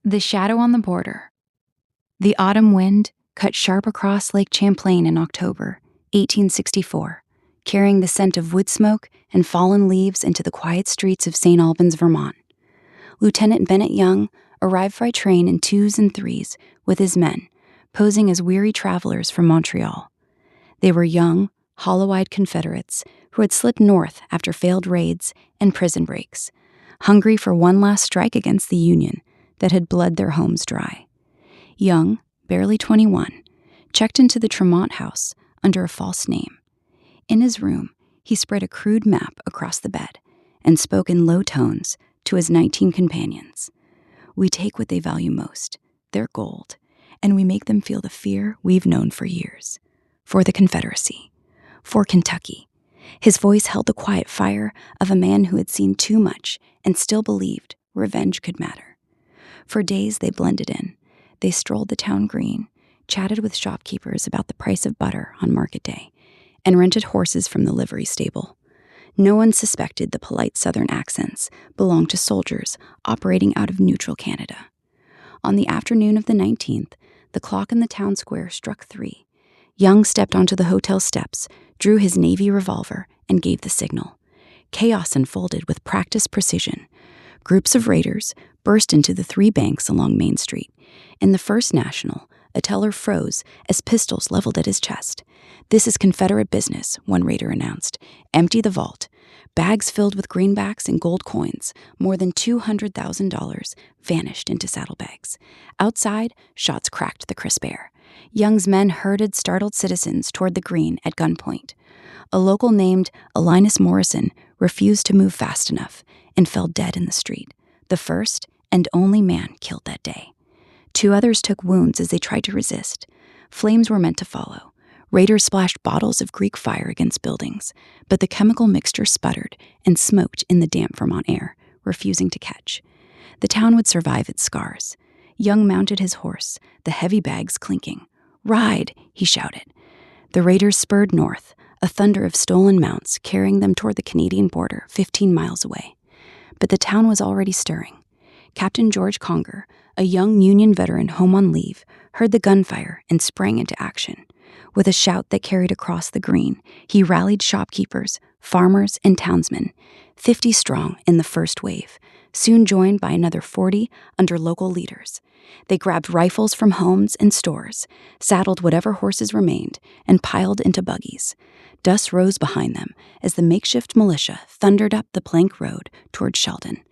The Shadow on the Border. The autumn wind cut sharp across Lake Champlain in October 1864, carrying the scent of wood smoke and fallen leaves into the quiet streets of St. Albans, Vermont. Lieutenant Bennett Young arrived by train in 2s and 3s with his men, posing as weary travelers from Montreal. They were young, hollow-eyed Confederates who had slipped north after failed raids and prison breaks, hungry for one last strike against the Union that had bled their homes dry. Young, barely 21, checked into the Tremont house under a false name. In his room, he spread a crude map across the bed and spoke in low tones to his 19 companions. "We take what they value most, their gold, and we make them feel the fear we've known for years. For the Confederacy. For Kentucky." His voice held the quiet fire of a man who had seen too much and still believed revenge could matter. For days they blended in. They strolled the town green, chatted with shopkeepers about the price of butter on market day, and rented horses from the livery stable. No one suspected the polite Southern accents belonged to soldiers operating out of neutral Canada. On the afternoon of the 19th, the clock in the town square struck 3. Young stepped onto the hotel steps, drew his Navy revolver, and gave the signal. Chaos unfolded with practiced precision. Groups of raiders burst into the 3 banks along Main Street. In the First National, a teller froze as pistols leveled at his chest. "This is Confederate business," one raider announced. "Empty the vault." Bags filled with greenbacks and gold coins, more than $200,000, vanished into saddlebags. Outside, shots cracked the crisp air. Young's men herded startled citizens toward the green at gunpoint. A local named Linus Morrison refused to move fast enough and fell dead in the street, the first and only man killed that day. 2 others took wounds as they tried to resist. Flames were meant to follow. Raiders splashed bottles of Greek fire against buildings, but the chemical mixture sputtered and smoked in the damp Vermont air, refusing to catch. The town would survive its scars. Young mounted his horse, the heavy bags clinking. "Ride!" he shouted. The raiders spurred north, a thunder of stolen mounts carrying them toward the Canadian border 15 miles away. But the town was already stirring. Captain George Conger, a young Union veteran home on leave, heard the gunfire and sprang into action. With a shout that carried across the green, he rallied shopkeepers, farmers, and townsmen, 50 strong in the first wave, soon joined by another 40 under local leaders. They grabbed rifles from homes and stores, saddled whatever horses remained, and piled into buggies. Dust rose behind them as the makeshift militia thundered up the plank road toward Sheldon.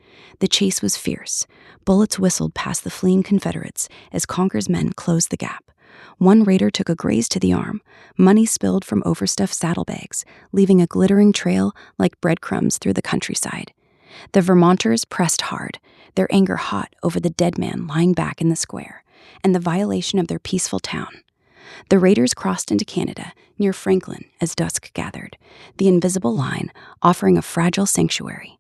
The chase was fierce. Bullets whistled past the fleeing Confederates as Conger's men closed the gap. One raider took a graze to the arm. Money spilled from overstuffed saddlebags, leaving a glittering trail like breadcrumbs through the countryside. The Vermonters pressed hard, their anger hot over the dead man lying back in the square and the violation of their peaceful town. The raiders crossed into Canada near Franklin as dusk gathered, the invisible line offering a fragile sanctuary.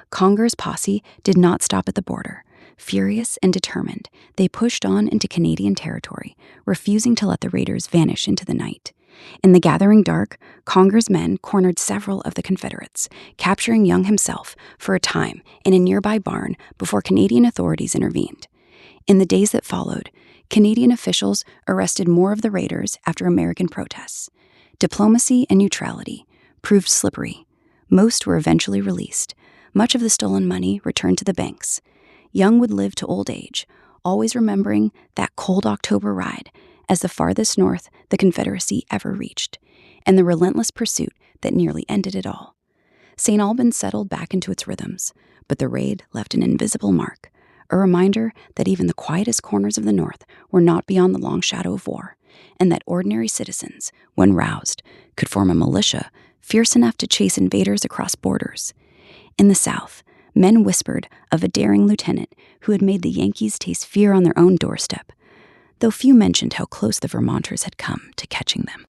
Conger's posse did not stop at the border. Furious and determined, they pushed on into Canadian territory, refusing to let the raiders vanish into the night. In the gathering dark, Conger's men cornered several of the Confederates, capturing Young himself for a time in a nearby barn before Canadian authorities intervened. In the days that followed, Canadian officials arrested more of the raiders after American protests. Diplomacy and neutrality proved slippery. Most were eventually released. Much of the stolen money returned to the banks. Young would live to old age, always remembering that cold October ride as the farthest north the Confederacy ever reached, and the relentless pursuit that nearly ended it all. St. Albans settled back into its rhythms, but the raid left an invisible mark, a reminder that even the quietest corners of the North were not beyond the long shadow of war, and that ordinary citizens, when roused, could form a militia fierce enough to chase invaders across borders. In the South, men whispered of a daring lieutenant who had made the Yankees taste fear on their own doorstep, though few mentioned how close the Vermonters had come to catching them.